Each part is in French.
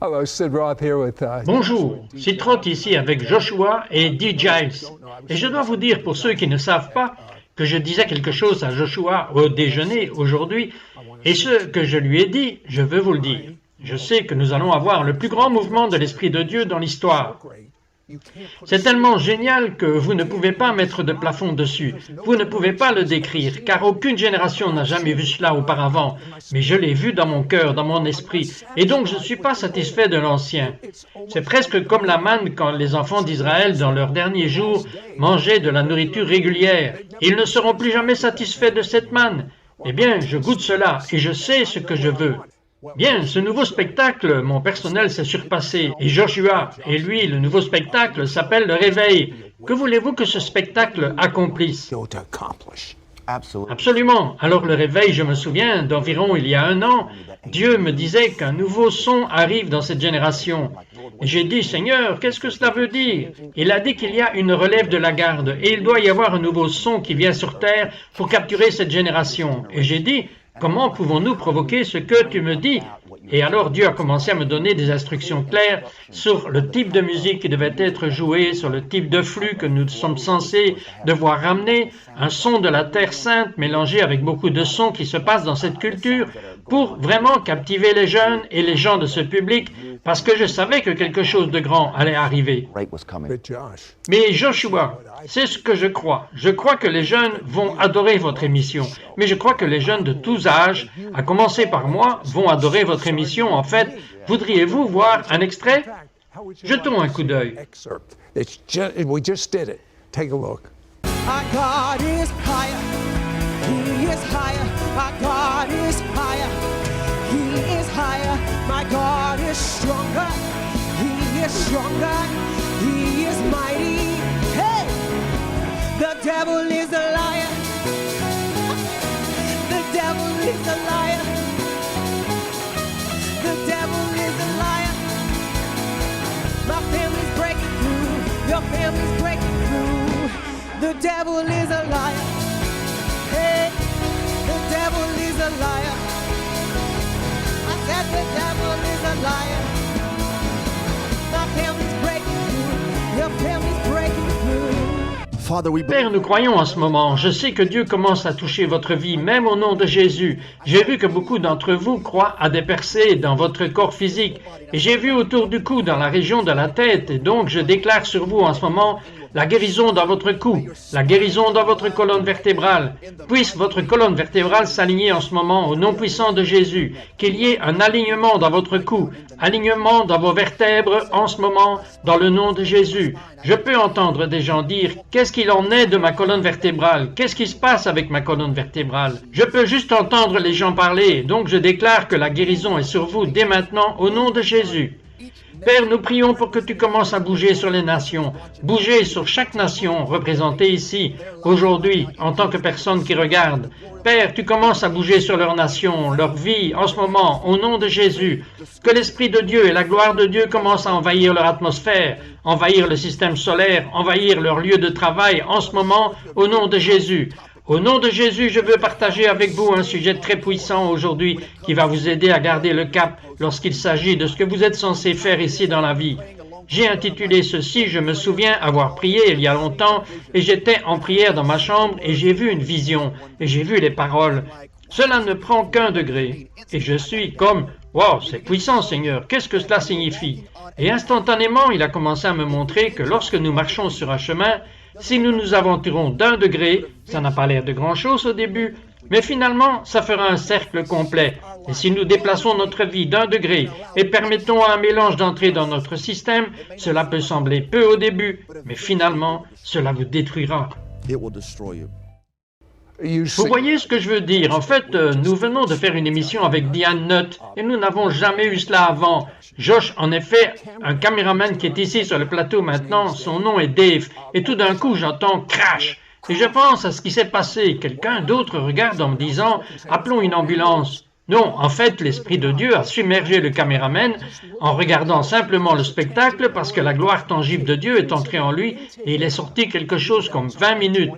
Hello, Sid Roth here with, Bonjour, Sid Roth ici avec Joshua et Dee Giles. Et je dois vous dire, pour ceux qui ne savent pas, que je disais quelque chose à Joshua au déjeuner aujourd'hui, et ce que je lui ai dit, je veux vous le dire. Je sais que nous allons avoir le plus grand mouvement de l'Esprit de Dieu dans l'histoire. C'est tellement génial que vous ne pouvez pas mettre de plafond dessus. Vous ne pouvez pas le décrire, car aucune génération n'a jamais vu cela auparavant. Mais je l'ai vu dans mon cœur, dans mon esprit, et donc je ne suis pas satisfait de l'ancien. C'est presque comme la manne quand les enfants d'Israël, dans leurs derniers jours, mangeaient de la nourriture régulière. Ils ne seront plus jamais satisfaits de cette manne. Eh bien, je goûte cela, et je sais ce que je veux. Bien, ce nouveau spectacle, mon personnel s'est surpassé, et Joshua, et lui, le nouveau spectacle s'appelle le Réveil. Que voulez-vous que ce spectacle accomplisse? Absolument. Alors le Réveil, je me souviens, d'environ il y a 1 an, Dieu me disait qu'un nouveau son arrive dans cette génération. Et j'ai dit, Seigneur, qu'est-ce que cela veut dire? Il a dit qu'il y a une relève de la garde, et il doit y avoir un nouveau son qui vient sur terre pour capturer cette génération. Et j'ai dit, comment pouvons-nous provoquer ce que tu me dis? Et alors Dieu a commencé à me donner des instructions claires sur le type de musique qui devait être jouée, sur le type de flux que nous sommes censés devoir ramener, un son de la Terre Sainte mélangé avec beaucoup de sons qui se passent dans cette culture pour vraiment captiver les jeunes et les gens de ce public parce que je savais que quelque chose de grand allait arriver. Mais Joshua, c'est ce que je crois. Je crois que les jeunes vont adorer votre émission. Mais je crois que les jeunes de tous âges, à commencer par moi, vont adorer votre émission. En fait, voudriez-vous voir un extrait? Jetons un coup d'œil. Our God is higher, He is higher, our God is higher, He is higher, my God is stronger, He is stronger, He is mighty, hey! The devil is a liar, the devil is a liar, the devil is a liar, my family's breaking through, your family's breaking through. The devil is a liar. Hey, the devil is a liar. I said the devil is a liar. My family's breaking through. Your family's breaking through. Père, nous croyons en ce moment. Je sais que Dieu commence à toucher votre vie, même au nom de Jésus. J'ai vu que beaucoup d'entre vous croient à des percées dans votre corps physique. Et j'ai vu autour du cou, dans la région de la tête. Et donc, je déclare sur vous en ce moment la guérison dans votre cou, la guérison dans votre colonne vertébrale. Puisse votre colonne vertébrale s'aligner en ce moment au nom puissant de Jésus. Qu'il y ait un alignement dans votre cou, alignement dans vos vertèbres en ce moment, dans le nom de Jésus. Je peux entendre des gens dire, qu'est-ce qu'il en est de ma colonne vertébrale? Qu'est-ce qui se passe avec ma colonne vertébrale? Je peux juste entendre les gens parler, donc je déclare que la guérison est sur vous dès maintenant au nom de Jésus. Père, nous prions pour que tu commences à bouger sur les nations, bouger sur chaque nation représentée ici, aujourd'hui, en tant que personne qui regarde. Père, tu commences à bouger sur leur nation, leur vie, en ce moment, au nom de Jésus. Que l'Esprit de Dieu et la gloire de Dieu commencent à envahir leur atmosphère, envahir le système solaire, envahir leur lieu de travail, en ce moment, au nom de Jésus. Au nom de Jésus, je veux partager avec vous un sujet très puissant aujourd'hui qui va vous aider à garder le cap lorsqu'il s'agit de ce que vous êtes censé faire ici dans la vie. J'ai intitulé ceci, je me souviens avoir prié il y a longtemps et j'étais en prière dans ma chambre et j'ai vu une vision et j'ai vu les paroles. Cela ne prend qu'1 degré et je suis comme « Wow, c'est puissant Seigneur, qu'est-ce que cela signifie ?» Et instantanément, il a commencé à me montrer que lorsque nous marchons sur un chemin, si nous nous aventurons d'1 degré, ça n'a pas l'air de grand-chose au début, mais finalement, ça fera un cercle complet. Et si nous déplaçons notre vie d'1 degré et permettons à un mélange d'entrer dans notre système, cela peut sembler peu au début, mais finalement, cela vous détruira. Vous voyez ce que je veux dire? En fait, nous venons de faire une émission avec Diane Nutt et nous n'avons jamais eu cela avant. Josh, en effet, un caméraman qui est ici sur le plateau maintenant, son nom est Dave. Et tout d'un coup, j'entends crash. Et je pense à ce qui s'est passé. Quelqu'un d'autre regarde en me disant « Appelons une ambulance ». Non, en fait, l'Esprit de Dieu a submergé le caméraman en regardant simplement le spectacle parce que la gloire tangible de Dieu est entrée en lui et il est sorti quelque chose comme 20 minutes.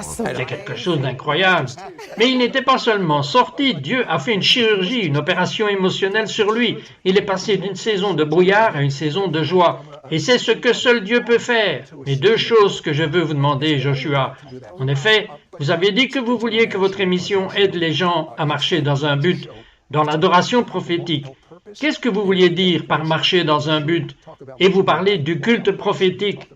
C'était quelque chose d'incroyable. Mais il n'était pas seulement sorti, Dieu a fait une chirurgie, une opération émotionnelle sur lui. Il est passé d'une saison de brouillard à une saison de joie. Et c'est ce que seul Dieu peut faire. Mais deux choses que je veux vous demander, Joshua. En effet, vous avez dit que vous vouliez que votre émission aide les gens à marcher dans un but, dans l'adoration prophétique. Qu'est-ce que vous vouliez dire par marcher dans un but? Et vous parlez du culte prophétique.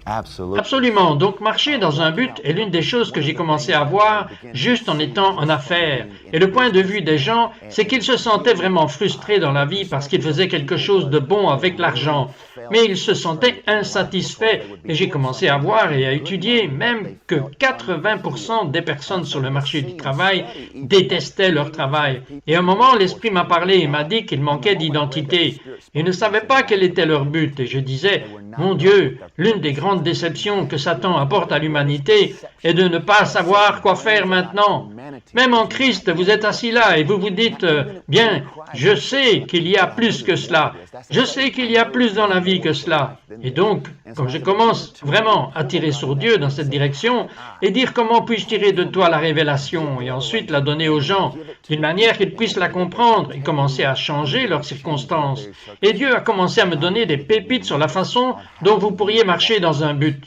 Absolument. Donc, marcher dans un but est l'une des choses que j'ai commencé à voir juste en étant en affaires. Et le point de vue des gens, c'est qu'ils se sentaient vraiment frustrés dans la vie parce qu'ils faisaient quelque chose de bon avec l'argent. Mais ils se sentaient insatisfaits. Et j'ai commencé à voir et à étudier même que 80% des personnes sur le marché du travail détestaient leur travail. Et à un moment, l'Esprit m'a parlé et m'a dit qu'il manquait d'identité. Ils ne savaient pas quel était leur but. Et je disais, mon Dieu, l'une des grandes déceptions que Satan apporte à l'humanité est de ne pas savoir quoi faire maintenant. Même en Christ, vous êtes assis là et vous vous dites, bien, je sais qu'il y a plus que cela. Je sais qu'il y a plus dans la vie que cela. Et donc, quand je commence vraiment à tirer sur Dieu dans cette direction et dire comment puis-je tirer de toi la révélation et ensuite la donner aux gens d'une manière qu'ils puissent la comprendre et commencer à changer leurs circonstances. Et Dieu a commencé à me donner des pépites sur la façon dont vous pourriez marcher dans un but.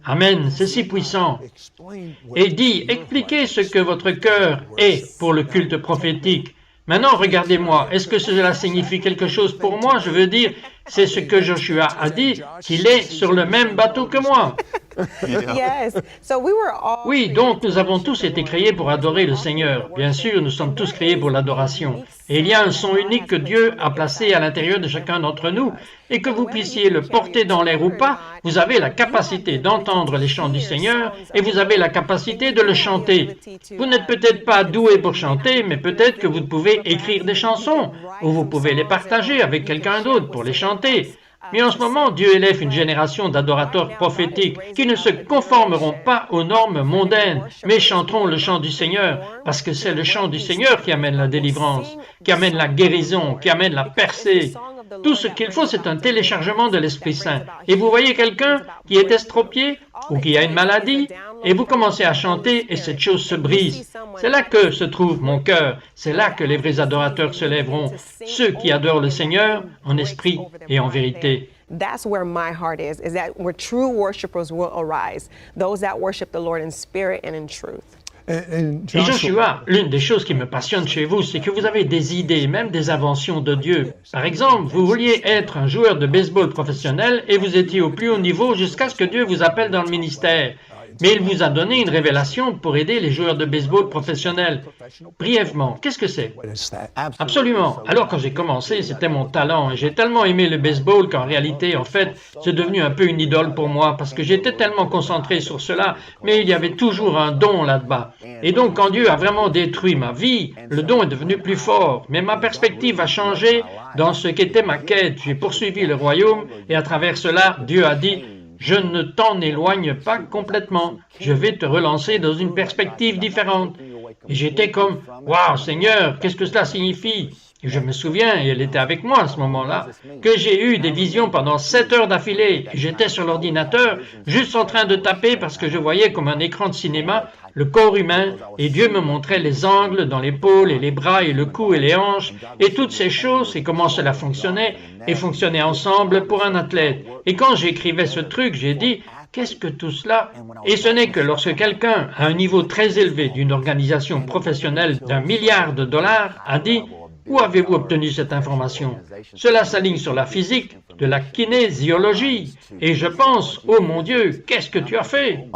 Amen, c'est si puissant. Et dit, expliquez ce que votre cœur est pour le culte prophétique. Maintenant, regardez-moi, est-ce que cela signifie quelque chose pour moi? Je veux dire, c'est ce que Joshua a dit, qu'il est sur le même bateau que moi. Oui, donc nous avons tous été créés pour adorer le Seigneur. Bien sûr, nous sommes tous créés pour l'adoration. Et il y a un son unique que Dieu a placé à l'intérieur de chacun d'entre nous, et que vous puissiez le porter dans l'air ou pas, vous avez la capacité d'entendre les chants du Seigneur, et vous avez la capacité de le chanter. Vous n'êtes peut-être pas doué pour chanter, mais peut-être que vous pouvez écrire des chansons, ou vous pouvez les partager avec quelqu'un d'autre pour les chanter. Mais en ce moment, Dieu élève une génération d'adorateurs prophétiques qui ne se conformeront pas aux normes mondaines, mais chanteront le chant du Seigneur, parce que c'est le chant du Seigneur qui amène la délivrance, qui amène la guérison, qui amène la percée. Tout ce qu'il faut, c'est un téléchargement de l'Esprit Saint. Et vous voyez quelqu'un qui est estropié ou qui a une maladie, et vous commencez à chanter et cette chose se brise. C'est là que se trouve mon cœur. C'est là que les vrais adorateurs se lèveront. Ceux qui adorent le Seigneur en esprit et en vérité. That's where my heart is that where true worshipers will arise, those that worship the Lord in spirit and in truth. Et Joshua, l'une des choses qui me passionne chez vous, c'est que vous avez des idées, même des inventions de Dieu. Par exemple, vous vouliez être un joueur de baseball professionnel et vous étiez au plus haut niveau jusqu'à ce que Dieu vous appelle dans le ministère. Mais il vous a donné une révélation pour aider les joueurs de baseball professionnels. Brièvement, qu'est-ce que c'est? Absolument. Alors quand j'ai commencé, c'était mon talent et j'ai tellement aimé le baseball qu'en réalité, en fait, c'est devenu un peu une idole pour moi parce que j'étais tellement concentré sur cela, mais il y avait toujours un don là-bas. Et donc quand Dieu a vraiment détruit ma vie, le don est devenu plus fort, mais ma perspective a changé dans ce qu'était ma quête. J'ai poursuivi le royaume et à travers cela, Dieu a dit: je ne t'en éloigne pas complètement. Je vais te relancer dans une perspective différente. Et j'étais comme, waouh, Seigneur, qu'est-ce que cela signifie? Et je me souviens, et elle était avec moi à ce moment-là, que j'ai eu des visions pendant 7 heures d'affilée. J'étais sur l'ordinateur, juste en train de taper parce que je voyais comme un écran de cinéma le corps humain, et Dieu me montrait les angles dans l'épaule et les bras et le cou et les hanches, et toutes ces choses, et comment cela fonctionnait, et fonctionnait ensemble pour un athlète. Et quand j'écrivais ce truc, j'ai dit, qu'est-ce que tout cela? Et ce n'est que lorsque quelqu'un à un niveau très élevé d'une organisation professionnelle d'1 milliard de dollars a dit, où avez-vous obtenu cette information? Cela s'aligne sur la physique, de la kinésiologie. Et je pense, oh mon Dieu, qu'est-ce que tu as fait?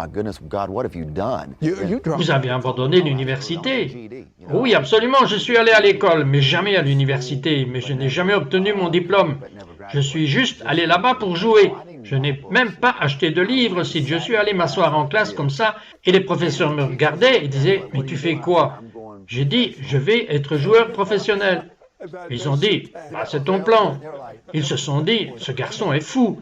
Vous avez abandonné l'université. Oui, absolument, je suis allé à l'école, mais jamais à l'université. Mais je n'ai jamais obtenu mon diplôme. Je suis juste allé là-bas pour jouer. Je n'ai même pas acheté de livres. Si je suis allé m'asseoir en classe comme ça, et les professeurs me regardaient et disaient, mais tu fais quoi? J'ai dit, je vais être joueur professionnel. Ils ont dit, bah, c'est ton plan. Ils se sont dit, ce garçon est fou.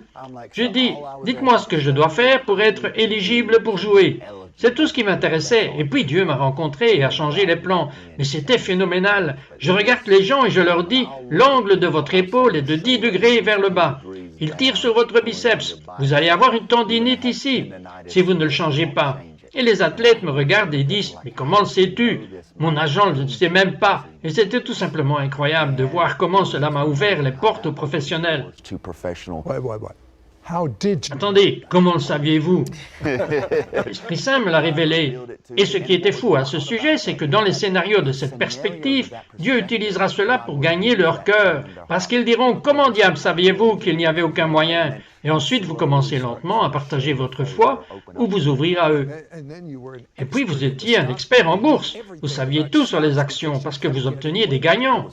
J'ai dit, dites-moi ce que je dois faire pour être éligible pour jouer. C'est tout ce qui m'intéressait. Et puis Dieu m'a rencontré et a changé les plans. Mais c'était phénoménal. Je regarde les gens et je leur dis, l'angle de votre épaule est de 10 degrés vers le bas. Il tire sur votre biceps. Vous allez avoir une tendinite ici, si vous ne le changez pas. Et les athlètes me regardent et disent, mais comment le sais-tu? Mon agent ne le sait même pas. Et c'était tout simplement incroyable de voir comment cela m'a ouvert les portes aux professionnels. Attendez, comment le saviez-vous? L'Esprit Saint me l'a révélé. Et ce qui était fou à ce sujet, c'est que dans les scénarios de cette perspective, Dieu utilisera cela pour gagner leur cœur. Parce qu'ils diront, comment diable saviez-vous qu'il n'y avait aucun moyen? Et ensuite, vous commencez lentement à partager votre foi ou vous ouvrir à eux. Et puis, vous étiez un expert en bourse. Vous saviez tout sur les actions parce que vous obteniez des gagnants.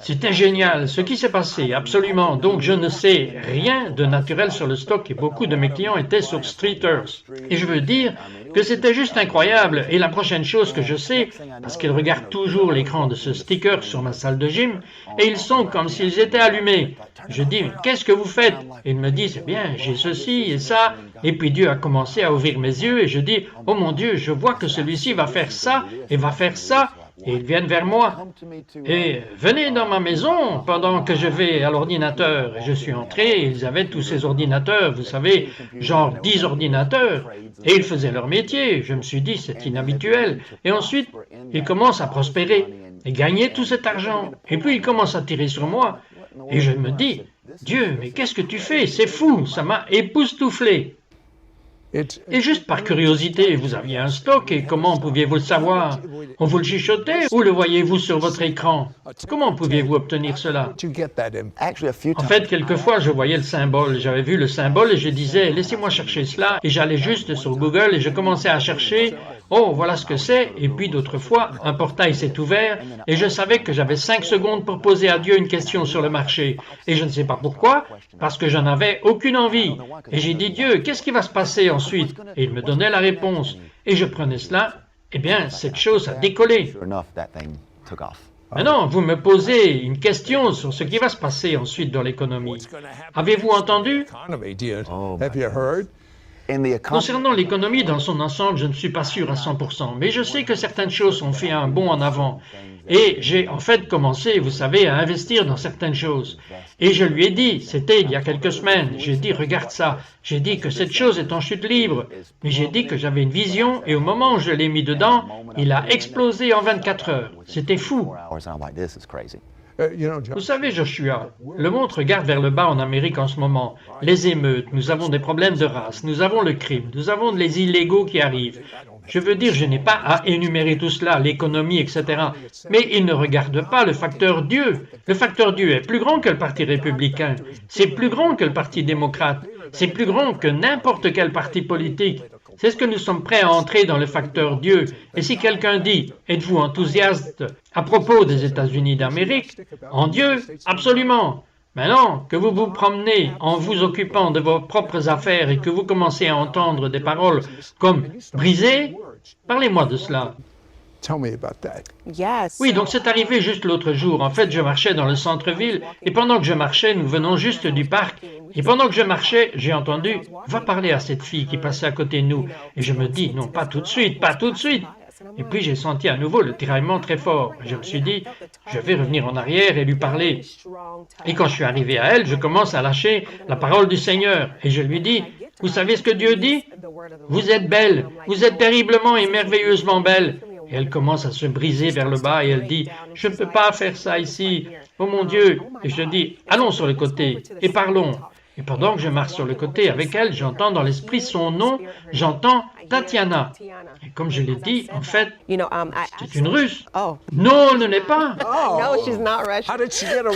C'était génial ce qui s'est passé, absolument. Donc, je ne sais rien de naturel sur le stock et beaucoup de mes clients étaient sur Streeters. Et je veux dire que c'était juste incroyable. Et la prochaine chose que je sais, parce qu'ils regardent toujours l'écran de ce sticker sur ma salle de gym, et ils sont comme s'ils étaient allumés. Je dis, mais qu'est-ce que vous faites? Et ils me disent, eh bien, j'ai ceci et ça. Et puis Dieu a commencé à ouvrir mes yeux et je dis, oh mon Dieu, je vois que celui-ci va faire ça et va faire ça. Et ils viennent vers moi. Et venez dans ma maison pendant que je vais à l'ordinateur. Et je suis entré et ils avaient tous ces ordinateurs, vous savez, genre 10 ordinateurs. Et ils faisaient leur métier. Je me suis dit, c'est inhabituel. Et ensuite, ils commencent à prospérer et gagner tout cet argent. Et puis ils commencent à tirer sur moi. Et je me dis, Dieu, mais qu'est-ce que tu fais? C'est fou, ça m'a époustouflé. Et juste par curiosité, vous aviez un stock et comment pouviez-vous le savoir? On vous le chuchotait ou le voyez-vous sur votre écran? Comment pouviez-vous obtenir cela? En fait, quelquefois, je voyais le symbole. J'avais vu le symbole et je disais, laissez-moi chercher cela. Et j'allais juste sur Google et je commençais à chercher. Oh, voilà ce que c'est. Et puis d'autres fois, un portail s'est ouvert et je savais que j'avais 5 secondes pour poser à Dieu une question sur le marché. Et je ne sais pas pourquoi, parce que j'en avais aucune envie. Et j'ai dit, Dieu, qu'est-ce qui va se passer ensuite? Et il me donnait la réponse. Et je prenais cela. Eh bien, cette chose a décollé. Maintenant, vous me posez une question sur ce qui va se passer ensuite dans l'économie. Avez-vous entendu? Concernant l'économie dans son ensemble, je ne suis pas sûr à 100%, mais je sais que certaines choses ont fait un bond en avant. Et j'ai en fait commencé, vous savez, à investir dans certaines choses. Et je lui ai dit, c'était il y a quelques semaines, j'ai dit, regarde ça, j'ai dit que cette chose est en chute libre. Mais j'ai dit que j'avais une vision et au moment où je l'ai mis dedans, il a explosé en 24 heures. C'était fou. Vous savez, Joshua, le monde regarde vers le bas en Amérique en ce moment. Les émeutes, nous avons des problèmes de race, nous avons le crime, nous avons les illégaux qui arrivent. Je veux dire, je n'ai pas à énumérer tout cela, l'économie, etc. Mais ils ne regardent pas le facteur Dieu. Le facteur Dieu est plus grand que le Parti républicain. C'est plus grand que le Parti démocrate. C'est plus grand que n'importe quel parti politique. C'est ce que nous sommes prêts à entrer dans le facteur Dieu. Et si quelqu'un dit, êtes-vous enthousiaste à propos des États-Unis d'Amérique? En Dieu, absolument. Maintenant que vous vous promenez en vous occupant de vos propres affaires et que vous commencez à entendre des paroles comme « briser », parlez-moi de cela. Oui, donc c'est arrivé juste l'autre jour. En fait, je marchais dans le centre-ville et pendant que je marchais, nous venons juste du parc. Et pendant que je marchais, j'ai entendu « va parler à cette fille qui passait à côté de nous ». Et je me dis « non, pas tout de suite, pas tout de suite ». Et puis j'ai senti à nouveau le tiraillement très fort. Je me suis dit, je vais revenir en arrière et lui parler. Et quand je suis arrivé à elle, je commence à lâcher la parole du Seigneur. Et je lui dis, vous savez ce que Dieu dit? Vous êtes belle, vous êtes terriblement et merveilleusement belle. Et elle commence à se briser vers le bas et elle dit, je ne peux pas faire ça ici. Oh mon Dieu. Et je dis, allons sur le côté et parlons. Et pendant que je marche sur le côté avec elle, j'entends dans l'esprit son nom, j'entends Tatiana. Et comme je l'ai dit, en fait, c'est une Russe. Non, elle ne l'est pas.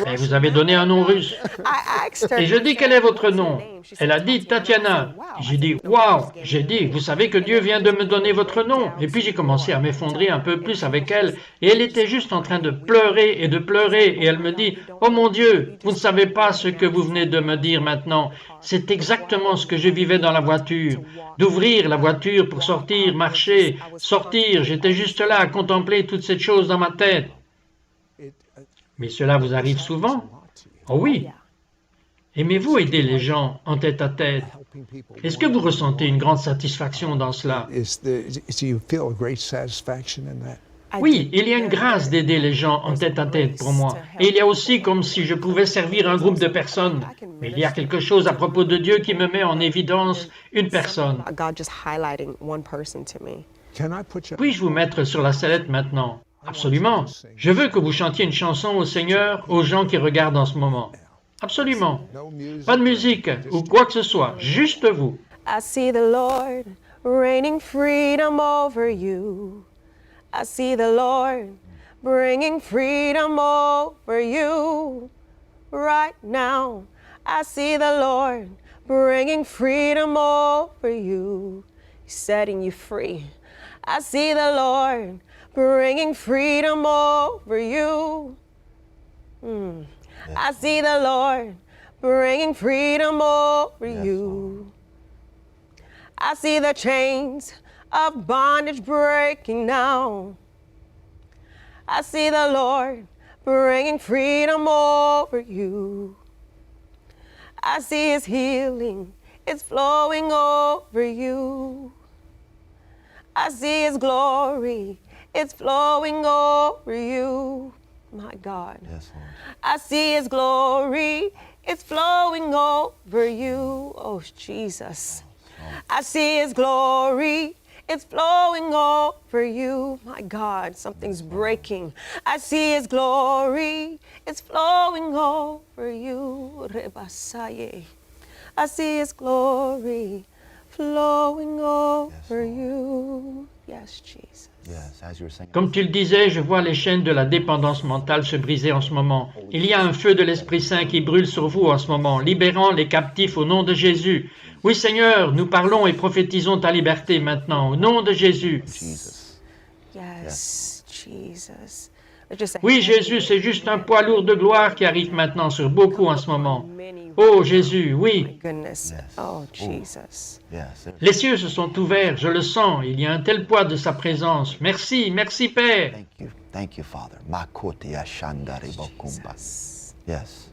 Et vous avez donné un nom russe. Et je dis, quel est votre nom? Elle a dit Tatiana. J'ai dit, waouh. J'ai dit, vous savez que Dieu vient de me donner votre nom. Et puis j'ai commencé à m'effondrer un peu plus avec elle. Et elle était juste en train de pleurer et de pleurer. Et elle me dit, oh mon Dieu, vous ne savez pas ce que vous venez de me dire maintenant. C'est exactement ce que je vivais dans la voiture. D'ouvrir la voiture pour sortir, marcher, sortir. J'étais juste là à contempler toutes ces choses dans ma tête. Mais cela vous arrive souvent? Oh oui. Aimez-vous aider les gens en tête à tête? Est-ce que vous ressentez une grande satisfaction dans cela? Do you feel a great satisfaction in that? Oui, il y a une grâce d'aider les gens en tête à tête pour moi. Et il y a aussi comme si je pouvais servir un groupe de personnes. Mais il y a quelque chose à propos de Dieu qui me met en évidence une personne. God just highlighting one person to me. Can I put you? Puis-je vous mettre sur la sellette maintenant? Absolument. Je veux que vous chantiez une chanson au Seigneur aux gens qui regardent en ce moment. Absolument. No music. Pas de musique ou quoi que ce soit, juste vous. I see the Lord raining freedom over you. I see the Lord bringing freedom over you. Right now, I see the Lord bringing freedom over you, setting you free. I see the Lord bringing freedom over you. I see the Lord bringing freedom over you. I see the chains of bondage breaking now. I see the Lord bringing freedom over you. I see His healing, it's flowing over you. I see His glory, it's flowing over you. My God. Yes, Lord. I see His glory, it's flowing over you. Oh, Jesus. I see His glory, it's flowing over you. My God, something's breaking. I see His glory, it's flowing over you. Rebasaye. I see His glory flowing over you. Yes, Jesus. Yes, as you were singing. Comme tu le disais, je vois les chaînes de la dépendance mentale se briser en ce moment. Il y a un feu de l'Esprit Saint qui brûle sur vous en ce moment, libérant les captifs au nom de Jésus. Oui, Seigneur, nous parlons et prophétisons ta liberté maintenant, au nom de Jésus. Jesus. Yes, Jesus. It's just a Oui, heavy- Jésus, c'est juste un poids lourd de gloire qui arrive maintenant sur beaucoup en ce moment. Oh, Jésus, oui. Goodness. Yes. Oh, Jesus. Yes. Les cieux se sont ouverts, je le sens. Il y a un tel poids de sa présence. Merci, merci, Père. Thank you. Thank you, Father. Makoti ashandari bokumba. Yes.